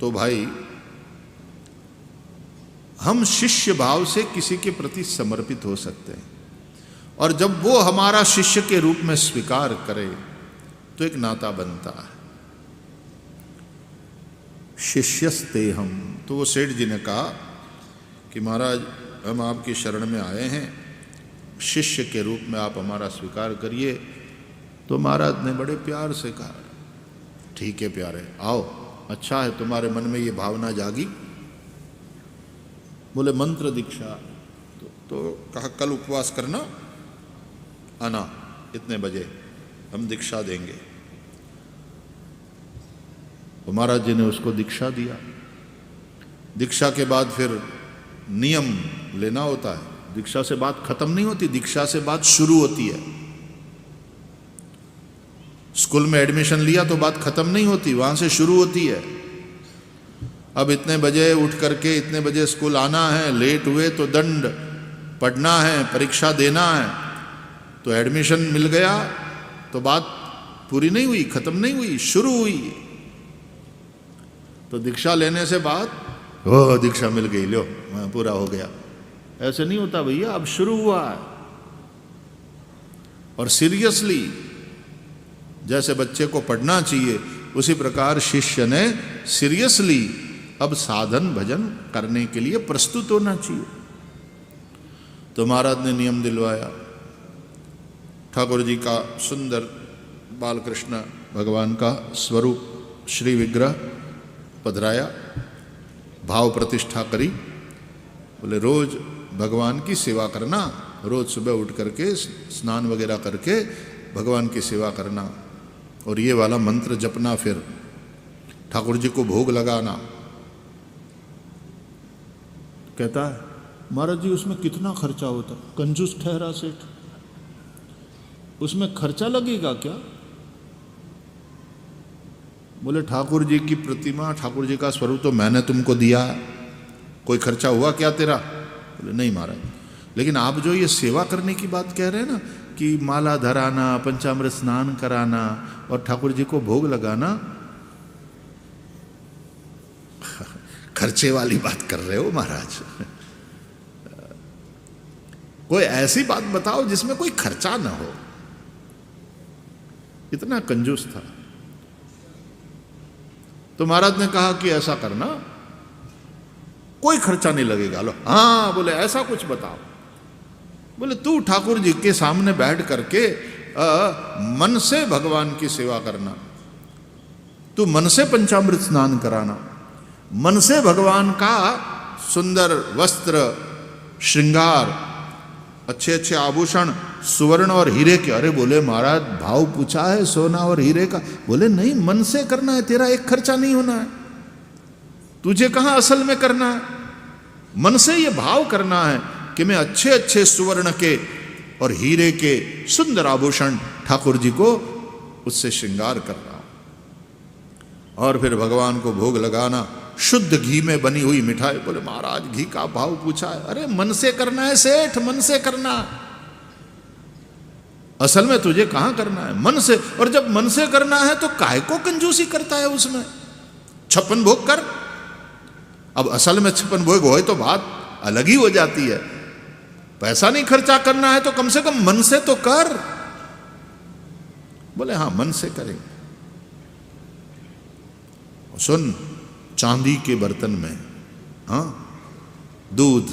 तो भाई हम शिष्य भाव से किसी के प्रति समर्पित हो सकते हैं, और जब वो हमारा शिष्य के रूप में स्वीकार करे तो एक नाता बनता है। शिष्यस्ते हम, तो वो सेठ जी ने कहा कि महाराज हम आपकी शरण में आए हैं, शिष्य के रूप में आप हमारा स्वीकार करिए। तो महाराज ने बड़े प्यार से कहा, ठीक है प्यारे, आओ, अच्छा है तुम्हारे मन में ये भावना जागी। बोले मंत्र दीक्षा, तो कहा कल उपवास करना, आना इतने बजे, हम दीक्षा देंगे। तो महाराज जी ने उसको दीक्षा दिया। दीक्षा के बाद फिर नियम लेना होता है। दीक्षा से बात खत्म नहीं होती, दीक्षा से बात शुरू होती है। स्कूल में एडमिशन लिया तो बात खत्म नहीं होती, वहां से शुरू होती है। अब इतने बजे उठ करके इतने बजे स्कूल आना है, लेट हुए तो दंड, पढ़ना है, परीक्षा देना है। तो एडमिशन मिल गया तो बात पूरी नहीं हुई, खत्म नहीं हुई, शुरू हुई। तो दीक्षा लेने से बात, ओ दीक्षा मिल गई, लो पूरा हो गया, ऐसे नहीं होता भैया, अब शुरू हुआ है। और सीरियसली जैसे बच्चे को पढ़ना चाहिए, उसी प्रकार शिष्य ने सीरियसली अब साधन भजन करने के लिए प्रस्तुत होना चाहिए। तो महाराज ने नियम दिलवाया। ठाकुर जी का सुंदर बालकृष्ण भगवान का स्वरूप श्री विग्रह पधराया, भाव प्रतिष्ठा करी। बोले रोज भगवान की सेवा करना, रोज सुबह उठ करके स्नान वगैरह करके भगवान की सेवा करना, और ये वाला मंत्र जपना, फिर ठाकुर जी को भोग लगाना। कहता है महाराज जी उसमें कितना खर्चा होता? कंजूस ठहरा सेठ, उसमें खर्चा लगेगा क्या? बोले ठाकुर जी की प्रतिमा, ठाकुर जी का स्वरूप तो मैंने तुमको दिया, कोई खर्चा हुआ क्या तेरा? बोले नहीं महाराज, लेकिन आप जो ये सेवा करने की बात कह रहे हैं ना, कि माला धराना, पंचामृत स्नान कराना और ठाकुर जी को भोग लगाना, खर्चे वाली बात कर रहे हो महाराज। कोई ऐसी बात बताओ जिसमें कोई खर्चा ना हो। इतना कंजूस था। तो महाराज ने कहा कि ऐसा करना, कोई खर्चा नहीं लगेगा। लो हाँ, बोले ऐसा कुछ बताओ। बोले तू ठाकुर जी के सामने बैठ करके मन से भगवान की सेवा करना, तू मन से पंचामृत स्नान कराना, मन से भगवान का सुंदर वस्त्र श्रृंगार, अच्छे अच्छे आभूषण सुवर्ण और हीरे के। अरे बोले महाराज भाव पूछा है सोना और हीरे का? बोले नहीं, मन से करना है, तेरा एक खर्चा नहीं होना है, तुझे कहां असल में करना है, मन से ये भाव करना है कि मैं अच्छे अच्छे सुवर्ण के और हीरे के सुंदर आभूषण ठाकुर जी को उससे श्रृंगार कर रहा हूं। और फिर भगवान को भोग लगाना, शुद्ध घी में बनी हुई मिठाई। बोले महाराज घी का भाव पूछा है? अरे मन से करना है सेठ, मन से करना, असल में तुझे कहां करना है, मन से। और जब मन से करना है तो काहे को कंजूसी करता है उसमें? 56 भोग कर। अब असल में 56 भोग होए तो बात अलग ही हो जाती है। पैसा नहीं खर्चा करना है तो कम से कम मन से तो कर। बोले हाँ मन से करेंगे। सुन, चांदी के बर्तन में हाँ दूध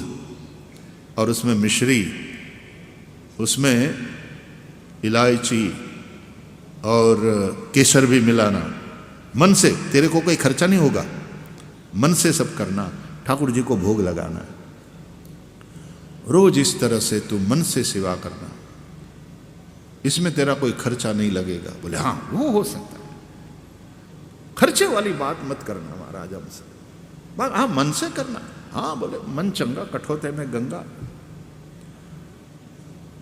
और उसमें मिश्री, उसमें इलायची और केसर भी मिलाना, मन से, तेरे को कोई खर्चा नहीं होगा, मन से सब करना, ठाकुर जी को भोग लगाना। रोज इस तरह से तू मन से सेवा करना, इसमें तेरा कोई खर्चा नहीं लगेगा। बोले हाँ वो हो सकता है, खर्चे वाली बात मत करना महाराज हमसे, हाँ मन से करना। हाँ बोले मन चंगा कठोते में गंगा,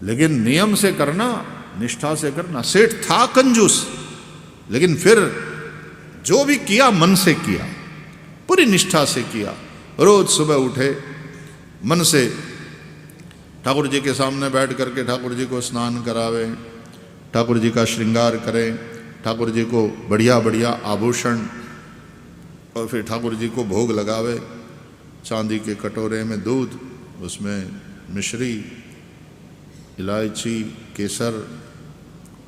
लेकिन नियम से करना, निष्ठा से करना। सेठ था कंजूस, लेकिन फिर जो भी किया मन से किया, पूरी निष्ठा से किया। रोज सुबह उठे, मन से ठाकुर जी के सामने बैठ करके ठाकुर जी को स्नान करावे, ठाकुर जी का श्रृंगार करें, ठाकुर जी को बढ़िया बढ़िया आभूषण और फिर ठाकुर जी को भोग लगावे, चांदी के कटोरे में दूध, उसमें मिश्री, इलायची, केसर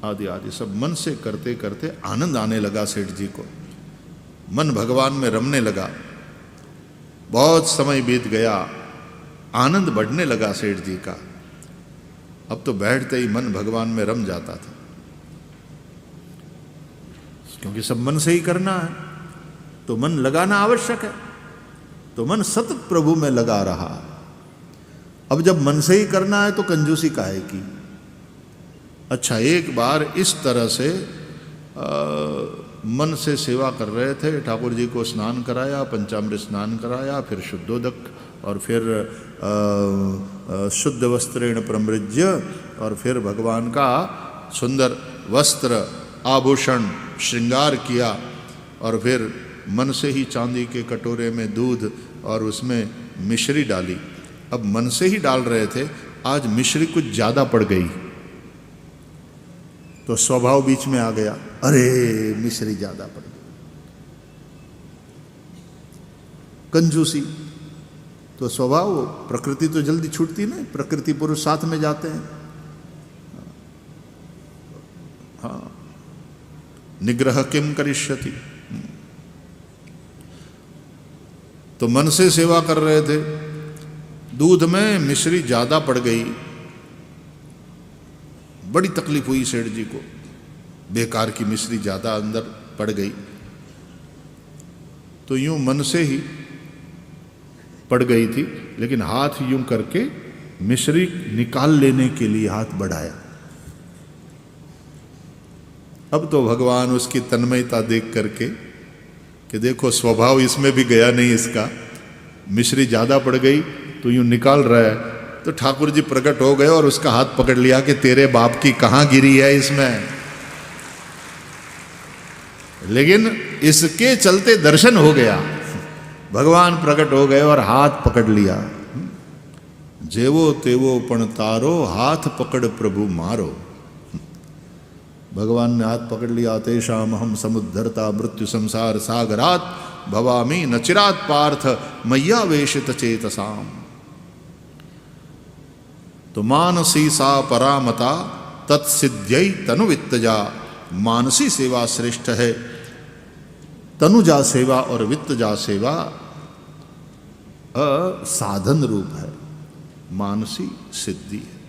आदि आदि सब मन से करते करते आनंद आने लगा सेठ जी को। मन भगवान में रमने लगा। बहुत समय बीत गया, आनंद बढ़ने लगा सेठ जी का। अब तो बैठते ही मन भगवान में रम जाता था, क्योंकि सब मन से ही करना है, तो मन लगाना आवश्यक है। तो मन सतत प्रभु में लगा रहा। अब जब मन से ही करना है तो कंजूसी काहे की। अच्छा, एक बार इस तरह से मन से सेवा कर रहे थे, ठाकुर जी को स्नान कराया, पंचामृत स्नान कराया, फिर शुद्धोदक, और फिर शुद्ध वस्त्रेण प्रमृज्य, और फिर भगवान का सुंदर वस्त्र आभूषण श्रृंगार किया, और फिर मन से ही चांदी के कटोरे में दूध और उसमें मिश्री डाली। अब मन से ही डाल रहे थे, आज मिश्री कुछ ज़्यादा पड़ गई तो स्वभाव बीच में आ गया, अरे मिश्री ज़्यादा पड़ गई, कंजूसी। तो स्वभाव, प्रकृति तो जल्दी छूटती नहीं, प्रकृति पुरुष साथ में जाते हैं। हाँ, निग्रह किम करिष्यति। तो मन से सेवा कर रहे थे, दूध में मिश्री ज़्यादा पड़ गई, बड़ी तकलीफ हुई सेठ जी को, बेकार की मिश्री ज़्यादा अंदर पड़ गई। तो यूं मन से ही पड़ गई थी, लेकिन हाथ यूं करके मिश्री निकाल लेने के लिए हाथ बढ़ाया। अब तो भगवान उसकी तन्मयता देख करके कि देखो स्वभाव इसमें भी गया नहीं इसका, मिश्री ज़्यादा पड़ गई तो यूं निकाल रहा है, तो ठाकुर जी प्रकट हो गए और उसका हाथ पकड़ लिया कि तेरे बाप की कहाँ गिरी है इसमें। लेकिन इसके चलते दर्शन हो गया, भगवान प्रकट हो गए और हाथ पकड़ लिया। जेवो तेवो पण तारो, हाथ पकड़ प्रभु मारो। भगवान ने हाथ पकड़ लिया। तेषाम हम समुद्धरता मृत्यु संसार सागरात, भवामी न चिरात पार्थ मैया वेशित चेतसाम। तो मानसी सा परामता तत्सिद्यै तनुवित्तजा। मानसी सेवा श्रेष्ठ है, तनुजा सेवा और वित्तजा सेवा साधन रूप है, मानसी सिद्धि है।